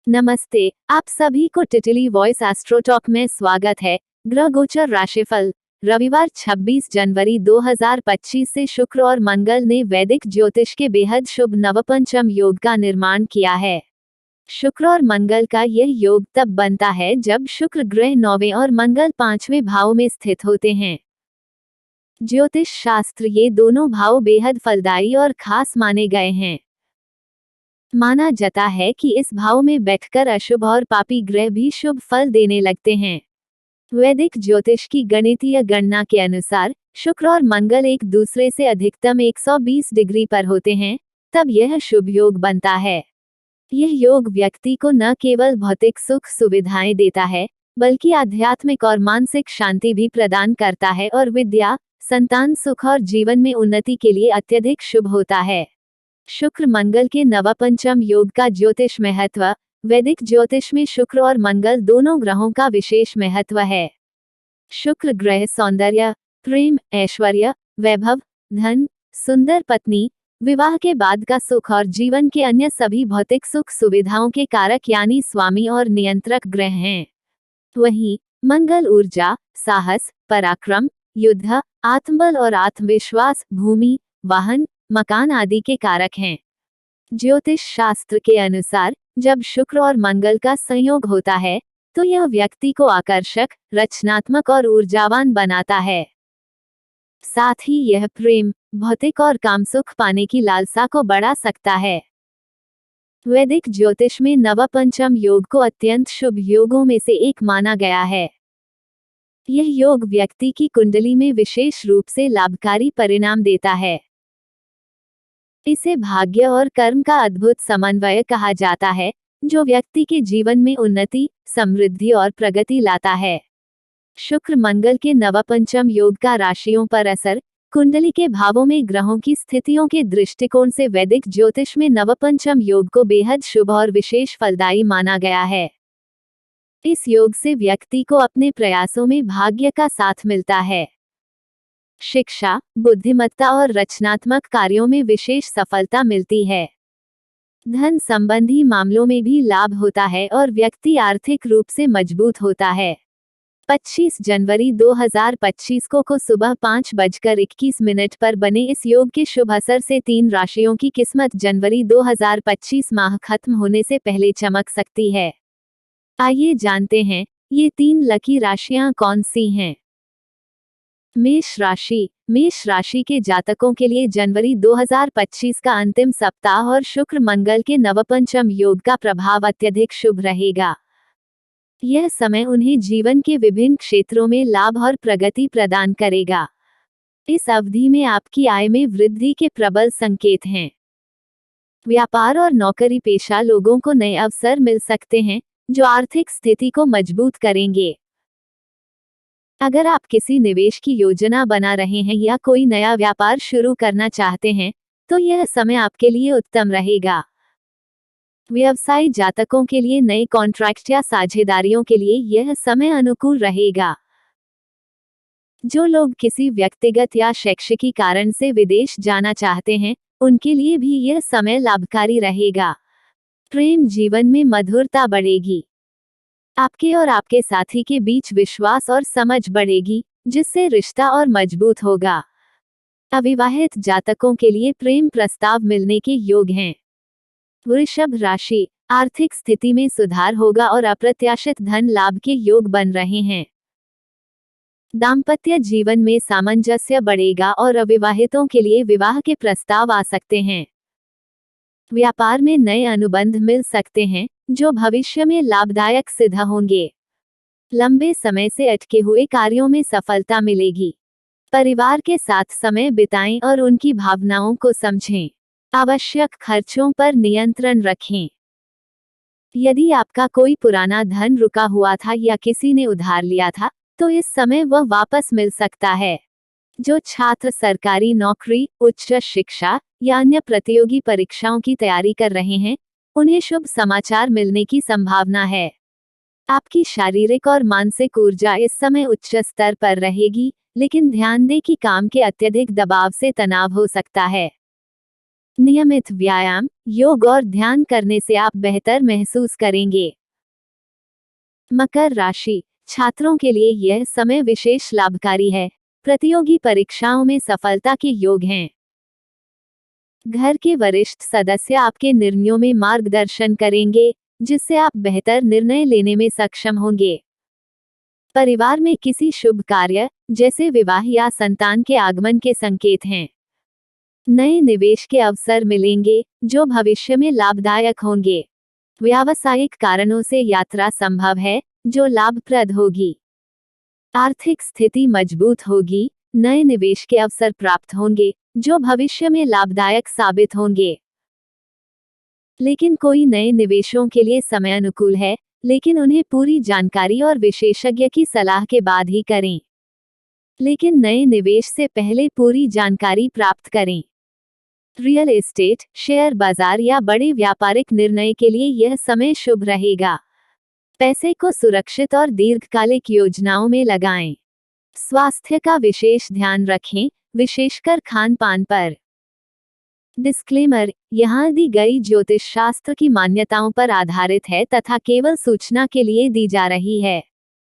नमस्ते, आप सभी को टिटली वॉइस एस्ट्रोटॉक में स्वागत है। ग्रह गोचर राशिफल रविवार 26 जनवरी 2025 से शुक्र और मंगल ने वैदिक ज्योतिष के बेहद शुभ नवपंचम योग का निर्माण किया है। शुक्र और मंगल का यह योग तब बनता है जब शुक्र ग्रह 9वें और मंगल 5वें भाव में स्थित होते हैं। ज्योतिष शास्त्र ये दोनों भाव बेहद फलदायी और खास माने गए हैं। माना जाता है कि इस भाव में बैठकर अशुभ और पापी ग्रह भी शुभ फल देने लगते हैं। वैदिक ज्योतिष की गणितीय गणना के अनुसार शुक्र और मंगल एक दूसरे से अधिकतम 120 डिग्री पर होते हैं, तब यह शुभ योग बनता है। यह योग व्यक्ति को न केवल भौतिक सुख सुविधाएं देता है, बल्कि आध्यात्मिक और मानसिक शांति भी प्रदान करता है और विद्या, संतान सुख और जीवन में उन्नति के लिए अत्यधिक शुभ होता है। शुक्र मंगल के नवपंचम योग का ज्योतिष महत्व। वैदिक ज्योतिष में शुक्र और मंगल दोनों ग्रहों का विशेष महत्व है। शुक्र ग्रह सौंदर्य, प्रेम, ऐश्वर्य, वैभव, धन, सुंदर पत्नी, विवाह के बाद का सुख और जीवन के अन्य सभी भौतिक सुख सुविधाओं के कारक यानी स्वामी और नियंत्रक ग्रह हैं। वहीं मंगल ऊर्जा, साहस, पराक्रम, युद्ध, आत्मबल और आत्मविश्वास, भूमि, वाहन, मकान आदि के कारक हैं। ज्योतिष शास्त्र के अनुसार जब शुक्र और मंगल का संयोग होता है तो यह व्यक्ति को आकर्षक, रचनात्मक और ऊर्जावान बनाता है। साथ ही यह प्रेम, भौतिक और कामसुख पाने की लालसा को बढ़ा सकता है। वैदिक ज्योतिष में नवपंचम योग को अत्यंत शुभ योगों में से एक माना गया है। यह योग व्यक्ति की कुंडली में विशेष रूप से लाभकारी परिणाम देता है। इसे भाग्य और कर्म का अद्भुत समन्वय कहा जाता है, जो व्यक्ति के जीवन में उन्नति, समृद्धि और प्रगति लाता है। शुक्र मंगल के नवपंचम योग का राशियों पर असर। कुंडली के भावों में ग्रहों की स्थितियों के दृष्टिकोण से वैदिक ज्योतिष में नवपंचम योग को बेहद शुभ और विशेष फलदायी माना गया है। इस योग से व्यक्ति को अपने प्रयासों में भाग्य का साथ मिलता है। शिक्षा, बुद्धिमत्ता और रचनात्मक कार्यों में विशेष सफलता मिलती है। धन संबंधी मामलों में भी लाभ होता है और व्यक्ति आर्थिक रूप से मजबूत होता है। 25 जनवरी 2025 को सुबह 5:21 पर बने इस योग के शुभ असर से 3 राशियों की किस्मत जनवरी 2025 माह खत्म होने से पहले चमक सकती है। आइए जानते हैं, ये 3 लकी राशियां कौन सी हैं। मेष राशि। मेष राशि के जातकों के लिए जनवरी 2025 का अंतिम सप्ताह और शुक्र मंगल के नवपंचम योग का प्रभाव अत्यधिक शुभ रहेगा। यह समय उन्हें जीवन के विभिन्न क्षेत्रों में लाभ और प्रगति प्रदान करेगा। इस अवधि में आपकी आय में वृद्धि के प्रबल संकेत हैं। व्यापार और नौकरी पेशा लोगों को नए अवसर मिल सकते हैं, जो आर्थिक स्थिति को मजबूत करेंगे। अगर आप किसी निवेश की योजना बना रहे हैं या कोई नया व्यापार शुरू करना चाहते हैं, तो यह समय आपके लिए उत्तम रहेगा। व्यवसायी जातकों के लिए नए कॉन्ट्रैक्ट या साझेदारियों के लिए यह समय अनुकूल रहेगा। जो लोग किसी व्यक्तिगत या शैक्षिक कारण से विदेश जाना चाहते हैं, उनके लिए भी यह समय लाभकारी रहेगा। प्रेम जीवन में मधुरता बढ़ेगी। आपके और आपके साथी के बीच विश्वास और समझ बढ़ेगी, जिससे रिश्ता और मजबूत होगा। अविवाहित जातकों के लिए प्रेम प्रस्ताव मिलने के योग हैं। वृषभ राशि। आर्थिक स्थिति में सुधार होगा और अप्रत्याशित धन लाभ के योग बन रहे हैं। दाम्पत्य जीवन में सामंजस्य बढ़ेगा और अविवाहितों के लिए विवाह के प्रस्ताव आ सकते हैं। व्यापार में नए अनुबंध मिल सकते हैं, जो भविष्य में लाभदायक सिद्ध होंगे। लंबे समय से अटके हुए कार्यों में सफलता मिलेगी। परिवार के साथ समय बिताएं और उनकी भावनाओं को समझें। आवश्यक खर्चों पर नियंत्रण रखें। यदि आपका कोई पुराना धन रुका हुआ था या किसी ने उधार लिया था, तो इस समय वह वापस मिल सकता है। जो छात्र सरकारी नौकरी, उच्च शिक्षा या अन्य प्रतियोगी परीक्षाओं की तैयारी कर रहे हैं, उन्हें शुभ समाचार मिलने की संभावना है। आपकी शारीरिक और मानसिक ऊर्जा इस समय उच्च स्तर पर रहेगी, लेकिन ध्यान दें कि काम के अत्यधिक दबाव से तनाव हो सकता है। नियमित व्यायाम, योग और ध्यान करने से आप बेहतर महसूस करेंगे। मकर राशि, छात्रों के लिए यह समय विशेष लाभकारी है। प्रतियोगी परीक्षाओं में सफलता के योग हैं। घर के वरिष्ठ सदस्य आपके निर्णयों में मार्गदर्शन करेंगे, जिससे आप बेहतर निर्णय लेने में सक्षम होंगे। परिवार में किसी शुभ कार्य, जैसे विवाह या संतान के आगमन के संकेत हैं। नए निवेश के अवसर मिलेंगे, जो भविष्य में लाभदायक होंगे। व्यावसायिक कारणों से यात्रा संभव है, जो लाभप्रद होगी। आर्थिक स्थिति मजबूत होगी, नए निवेश के अवसर प्राप्त होंगे, जो भविष्य में लाभदायक साबित होंगे। लेकिन कोई नए निवेशों के लिए समय अनुकूल है, लेकिन उन्हें पूरी जानकारी और विशेषज्ञ की सलाह के बाद ही करें। लेकिन नए निवेश से पहले पूरी जानकारी प्राप्त करें। रियल एस्टेट, शेयर बाजार या बड़े व्यापारिक निर्णय के लिए यह समय शुभ रहेगा। पैसे को सुरक्षित और दीर्घकालिक योजनाओं में लगाएं। स्वास्थ्य का विशेष ध्यान रखें, विशेषकर खान-पान पर। डिस्क्लेमर, यहाँ दी गई ज्योतिष शास्त्र की मान्यताओं पर आधारित है तथा केवल सूचना के लिए दी जा रही है।